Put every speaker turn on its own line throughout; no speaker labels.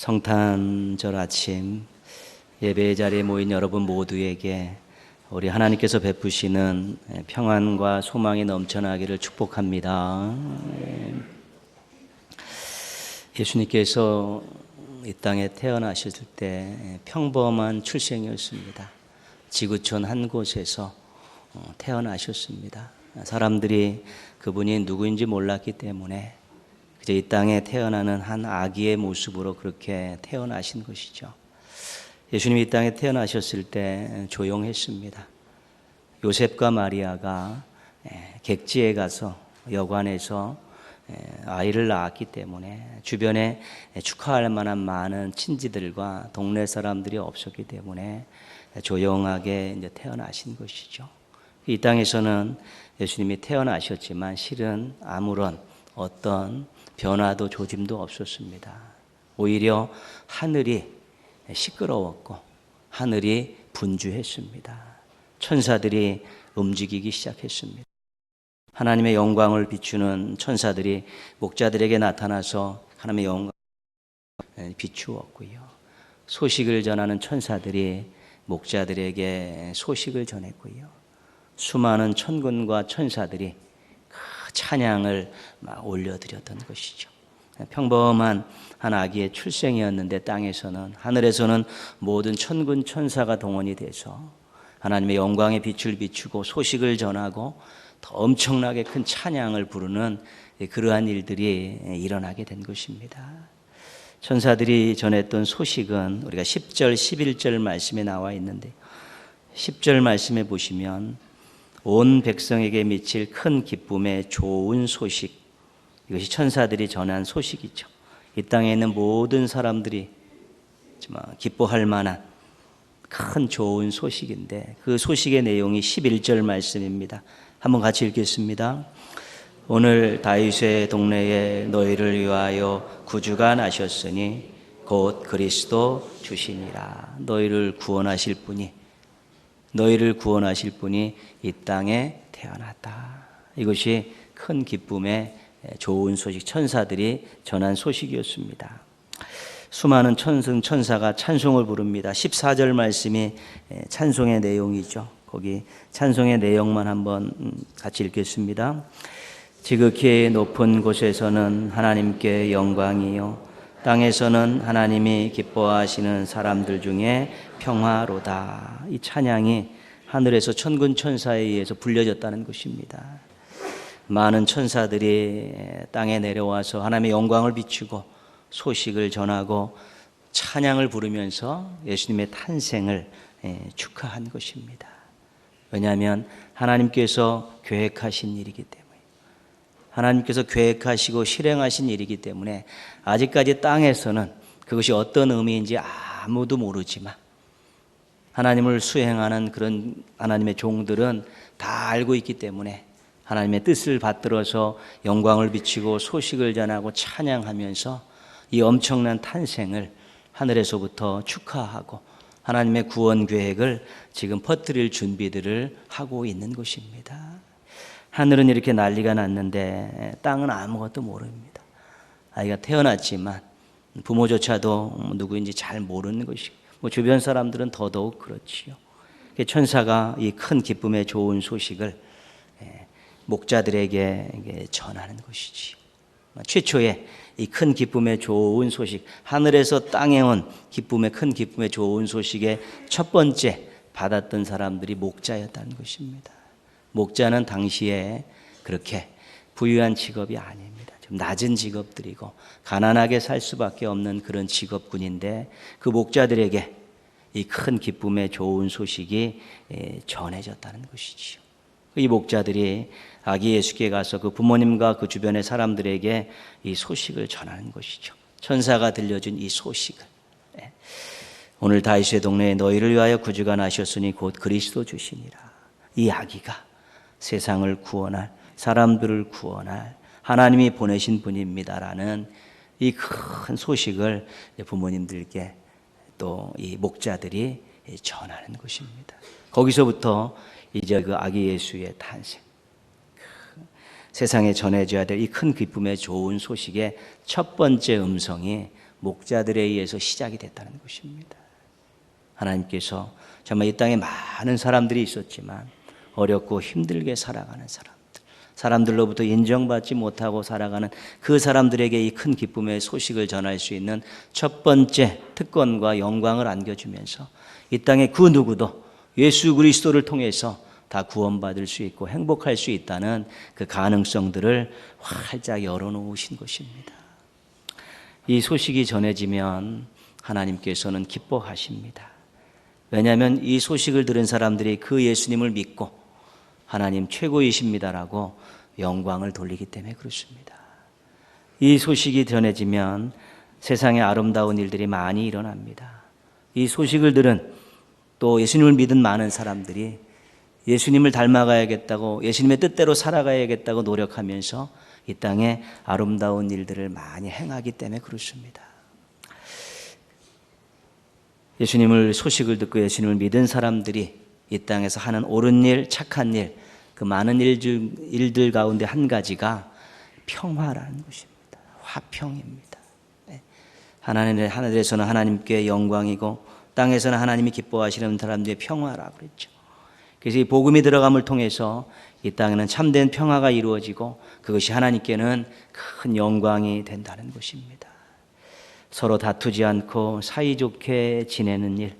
성탄절 아침 예배 자리에 모인 여러분 모두에게 우리 하나님께서 베푸시는 평안과 소망이 넘쳐나기를 축복합니다. 예수님께서 이 땅에 태어나셨을 때 평범한 출생이었습니다. 지구촌 한 곳에서 태어나셨습니다. 사람들이 그분이 누구인지 몰랐기 때문에 그저 이 땅에 태어나는 한 아기의 모습으로 그렇게 태어나신 것이죠. 예수님이 이 땅에 태어나셨을 때 조용했습니다. 요셉과 마리아가 객지에 가서 여관에서 아이를 낳았기 때문에 주변에 축하할 만한 많은 친지들과 동네 사람들이 없었기 때문에 조용하게 이제 태어나신 것이죠. 이 땅에서는 예수님이 태어나셨지만 실은 아무런 어떤 변화도 조짐도 없었습니다. 오히려 하늘이 시끄러웠고 하늘이 분주했습니다. 천사들이 움직이기 시작했습니다. 하나님의 영광을 비추는 천사들이 목자들에게 나타나서 하나님의 영광을 비추었고요. 소식을 전하는 천사들이 목자들에게 소식을 전했고요. 수많은 천군과 천사들이 그 찬양을 막 올려드렸던 것이죠. 평범한 한 아기의 출생이었는데 땅에서는, 하늘에서는 모든 천군 천사가 동원이 돼서 하나님의 영광의 빛을 비추고 소식을 전하고 더 엄청나게 큰 찬양을 부르는 그러한 일들이 일어나게 된 것입니다. 천사들이 전했던 소식은 우리가 10절, 11절 말씀에 나와 있는데 10절 말씀에 보시면 온 백성에게 미칠 큰 기쁨의 좋은 소식, 이것이 천사들이 전한 소식이죠. 이 땅에 있는 모든 사람들이 기뻐할 만한 큰 좋은 소식인데 그 소식의 내용이 11절 말씀입니다. 한번 같이 읽겠습니다. 오늘 다윗의 동네에 너희를 위하여 구주가 나셨으니 곧 그리스도 주시니라. 너희를 구원하실 분이 이 땅에 태어났다. 이것이 큰 기쁨의 좋은 소식, 천사들이 전한 소식이었습니다. 수많은 천사가 찬송을 부릅니다. 14절 말씀이 찬송의 내용이죠. 거기 찬송의 내용만 한번 같이 읽겠습니다. 지극히 높은 곳에서는 하나님께 영광이요 땅에서는 하나님이 기뻐하시는 사람들 중에 평화로다. 이 찬양이 하늘에서 천군 천사에 의해서 불려졌다는 것입니다. 많은 천사들이 땅에 내려와서 하나님의 영광을 비추고 소식을 전하고 찬양을 부르면서 예수님의 탄생을 축하한 것입니다. 왜냐하면 하나님께서 계획하신 일이기 때문에, 하나님께서 계획하시고 실행하신 일이기 때문에 아직까지 땅에서는 그것이 어떤 의미인지 아무도 모르지만 하나님을 수행하는 그런 하나님의 종들은 다 알고 있기 때문에 하나님의 뜻을 받들어서 영광을 비치고 소식을 전하고 찬양하면서 이 엄청난 탄생을 하늘에서부터 축하하고 하나님의 구원 계획을 지금 퍼뜨릴 준비들을 하고 있는 것입니다. 하늘은 이렇게 난리가 났는데 땅은 아무것도 모릅니다. 아이가 태어났지만 부모조차도 누구인지 잘 모르는 것이고 주변 사람들은 더더욱 그렇지요. 천사가 이 큰 기쁨의 좋은 소식을 목자들에게 전하는 것이지. 최초의 이 큰 기쁨의 좋은 소식, 하늘에서 땅에 온 큰 기쁨의 좋은 소식의 첫 번째 받았던 사람들이 목자였다는 것입니다. 목자는 당시에 그렇게 부유한 직업이 아닙니다. 좀 낮은 직업들이고 가난하게 살 수밖에 없는 그런 직업군인데 그 목자들에게 이 큰 기쁨의 좋은 소식이 전해졌다는 것이지요. 이 목자들이 아기 예수께 가서 그 부모님과 그 주변의 사람들에게 이 소식을 전하는 것이죠. 천사가 들려준 이 소식을. 오늘 다윗의 동네에 너희를 위하여 구주가 나셨으니 곧 그리스도 주시니라. 이 아기가 세상을 구원할, 사람들을 구원할 하나님이 보내신 분입니다라는 이 큰 소식을 부모님들께 또 이 목자들이 전하는 것입니다. 거기서부터 이제 그 아기 예수의 탄생, 세상에 전해져야 될 이 큰 기쁨의 좋은 소식의 첫 번째 음성이 목자들에 의해서 시작이 됐다는 것입니다. 하나님께서 정말 이 땅에 많은 사람들이 있었지만 어렵고 힘들게 살아가는 사람들로부터 인정받지 못하고 살아가는 그 사람들에게 이 큰 기쁨의 소식을 전할 수 있는 첫 번째 특권과 영광을 안겨주면서 이 땅에 그 누구도 예수 그리스도를 통해서 다 구원받을 수 있고 행복할 수 있다는 그 가능성들을 활짝 열어놓으신 것입니다. 이 소식이 전해지면 하나님께서는 기뻐하십니다. 왜냐하면 이 소식을 들은 사람들이 그 예수님을 믿고 하나님 최고이십니다라고 영광을 돌리기 때문에 그렇습니다. 이 소식이 전해지면 세상에 아름다운 일들이 많이 일어납니다. 이 소식을 들은 또 예수님을 믿은 많은 사람들이 예수님을 닮아가야겠다고 예수님의 뜻대로 살아가야겠다고 노력하면서 이 땅에 아름다운 일들을 많이 행하기 때문에 그렇습니다. 예수님을 소식을 듣고 예수님을 믿은 사람들이 이 땅에서 하는 옳은 일, 착한 일, 그 많은 일들 가운데 한 가지가 평화라는 것입니다. 화평입니다. 하늘에서는 하나님께 영광이고 땅에서는 하나님이 기뻐하시는 사람들의 평화라고 그랬죠. 그래서 이 복음이 들어감을 통해서 이 땅에는 참된 평화가 이루어지고 그것이 하나님께는 큰 영광이 된다는 것입니다. 서로 다투지 않고 사이좋게 지내는 일,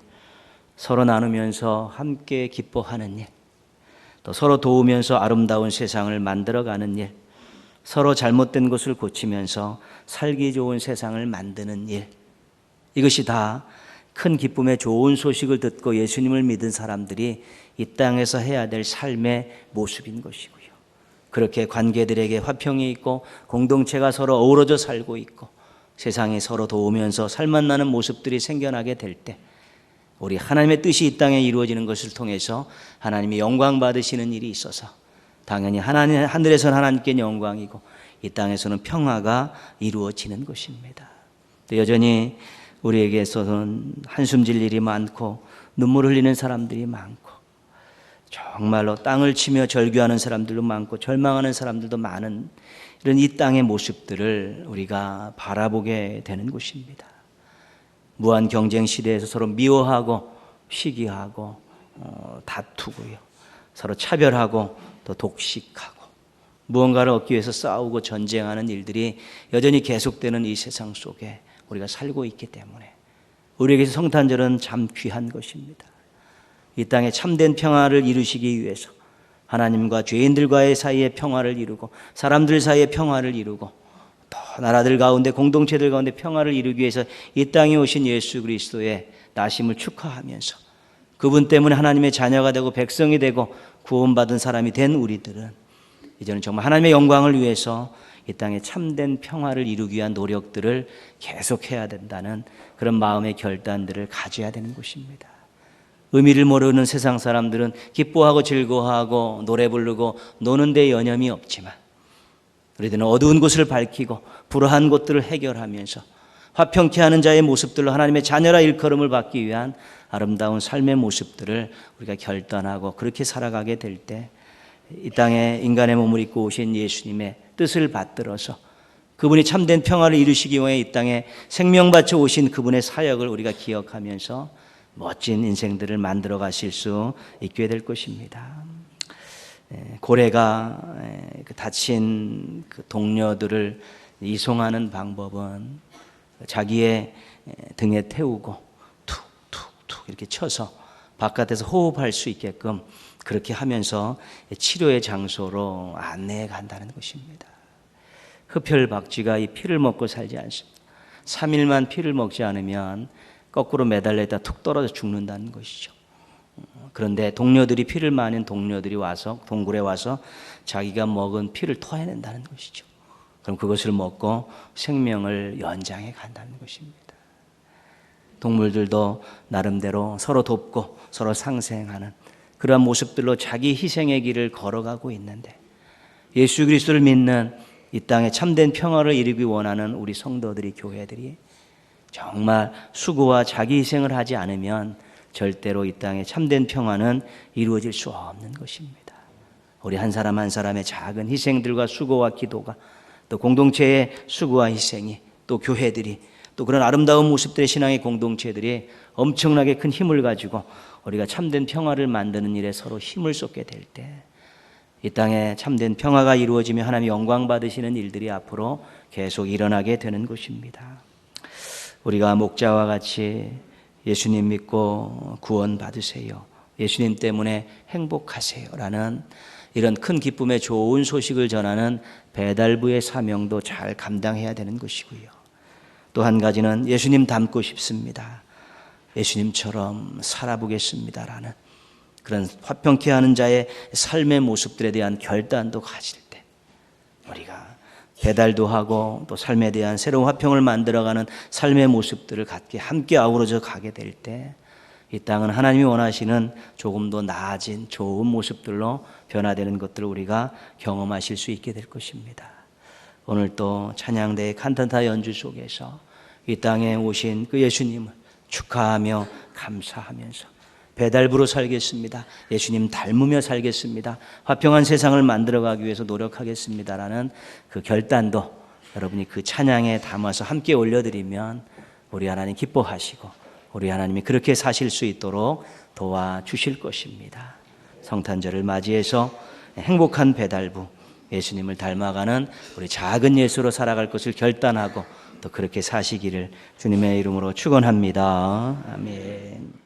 서로 나누면서 함께 기뻐하는 일, 또 서로 도우면서 아름다운 세상을 만들어가는 일, 서로 잘못된 것을 고치면서 살기 좋은 세상을 만드는 일, 이것이 다 큰 기쁨의 좋은 소식을 듣고 예수님을 믿은 사람들이 이 땅에서 해야 될 삶의 모습인 것이고요. 그렇게 관계들에게 화평이 있고 공동체가 서로 어우러져 살고 있고 세상에 서로 도우면서 살맛나는 모습들이 생겨나게 될 때 우리 하나님의 뜻이 이 땅에 이루어지는 것을 통해서 하나님이 영광 받으시는 일이 있어서 당연히 하늘에서는 하나님께 영광이고 이 땅에서는 평화가 이루어지는 것입니다. 여전히 우리에게 있어서는 한숨 질 일이 많고 눈물 흘리는 사람들이 많고 정말로 땅을 치며 절규하는 사람들도 많고 절망하는 사람들도 많은 이런 이 땅의 모습들을 우리가 바라보게 되는 것입니다. 무한 경쟁 시대에서 서로 미워하고 시기하고 다투고요. 서로 차별하고 또 독식하고 무언가를 얻기 위해서 싸우고 전쟁하는 일들이 여전히 계속되는 이 세상 속에 우리가 살고 있기 때문에 우리에게서 성탄절은 참 귀한 것입니다. 이 땅에 참된 평화를 이루시기 위해서 하나님과 죄인들과의 사이의 평화를 이루고 사람들 사이의 평화를 이루고 또 나라들 가운데 공동체들 가운데 평화를 이루기 위해서 이 땅에 오신 예수 그리스도의 나심을 축하하면서 그분 때문에 하나님의 자녀가 되고 백성이 되고 구원받은 사람이 된 우리들은 이제는 정말 하나님의 영광을 위해서 이 땅에 참된 평화를 이루기 위한 노력들을 계속해야 된다는 그런 마음의 결단들을 가져야 되는 것입니다. 의미를 모르는 세상 사람들은 기뻐하고 즐거워하고 노래 부르고 노는 데 여념이 없지만 우리들은 어두운 곳을 밝히고 불화한 것들을 해결하면서 화평케 하는 자의 모습들로 하나님의 자녀라 일컬음을 받기 위한 아름다운 삶의 모습들을 우리가 결단하고 그렇게 살아가게 될 때 이 땅에 인간의 몸을 입고 오신 예수님의 뜻을 받들어서 그분이 참된 평화를 이루시기 위해 이 땅에 생명 바쳐 오신 그분의 사역을 우리가 기억하면서 멋진 인생들을 만들어 가실 수 있게 될 것입니다. 고래가 다친 그 동료들을 이송하는 방법은 자기의 등에 태우고 툭툭툭 이렇게 쳐서 바깥에서 호흡할 수 있게끔 그렇게 하면서 치료의 장소로 안내해 간다는 것입니다. 흡혈박쥐가 이 피를 먹고 살지 않습니다. 3일만 피를 먹지 않으면 거꾸로 매달려 있다 툭 떨어져 죽는다는 것이죠. 그런데 동료들이 피를 마는 동료들이 와서 동굴에 와서 자기가 먹은 피를 토해낸다는 것이죠. 그럼 그것을 먹고 생명을 연장해 간다는 것입니다. 동물들도 나름대로 서로 돕고 서로 상생하는 그러한 모습들로 자기 희생의 길을 걸어가고 있는데 예수 그리스도를 믿는 이 땅에 참된 평화를 이루기 원하는 우리 성도들이 교회들이 정말 수고와 자기 희생을 하지 않으면 절대로 이 땅에 참된 평화는 이루어질 수 없는 것입니다. 우리 한 사람 한 사람의 작은 희생들과 수고와 기도가 또 공동체의 수고와 희생이 또 교회들이 또 또 그런 아름다운 모습들의 신앙의 공동체들이 엄청나게 큰 힘을 가지고 우리가 참된 평화를 만드는 일에 서로 힘을 쏟게 될 때 이 땅에 참된 평화가 이루어지며 하나님 영광 받으시는 일들이 앞으로 계속 일어나게 되는 것입니다. 우리가 목자와 같이 예수님 믿고 구원 받으세요, 예수님 때문에 행복하세요 라는 이런 큰 기쁨의 좋은 소식을 전하는 배달부의 사명도 잘 감당해야 되는 것이고요. 또 한 가지는 예수님 닮고 싶습니다, 예수님처럼 살아보겠습니다라는 그런 화평케 하는 자의 삶의 모습들에 대한 결단도 가질 때 우리가 배달도 하고 또 삶에 대한 새로운 화평을 만들어가는 삶의 모습들을 갖게 함께 아우러져 가게 될 때 이 땅은 하나님이 원하시는 조금 더 나아진 좋은 모습들로 변화되는 것들을 우리가 경험하실 수 있게 될 것입니다. 오늘 또 찬양대의 칸타타 연주 속에서 이 땅에 오신 그 예수님을 축하하며 감사하면서 배달부로 살겠습니다, 예수님 닮으며 살겠습니다, 화평한 세상을 만들어가기 위해서 노력하겠습니다라는 그 결단도 여러분이 그 찬양에 담아서 함께 올려드리면 우리 하나님 기뻐하시고 우리 하나님이 그렇게 사실 수 있도록 도와주실 것입니다. 성탄절을 맞이해서 행복한 배달부, 예수님을 닮아가는 우리 작은 예수로 살아갈 것을 결단하고 또 그렇게 사시기를 주님의 이름으로 축원합니다. 아멘.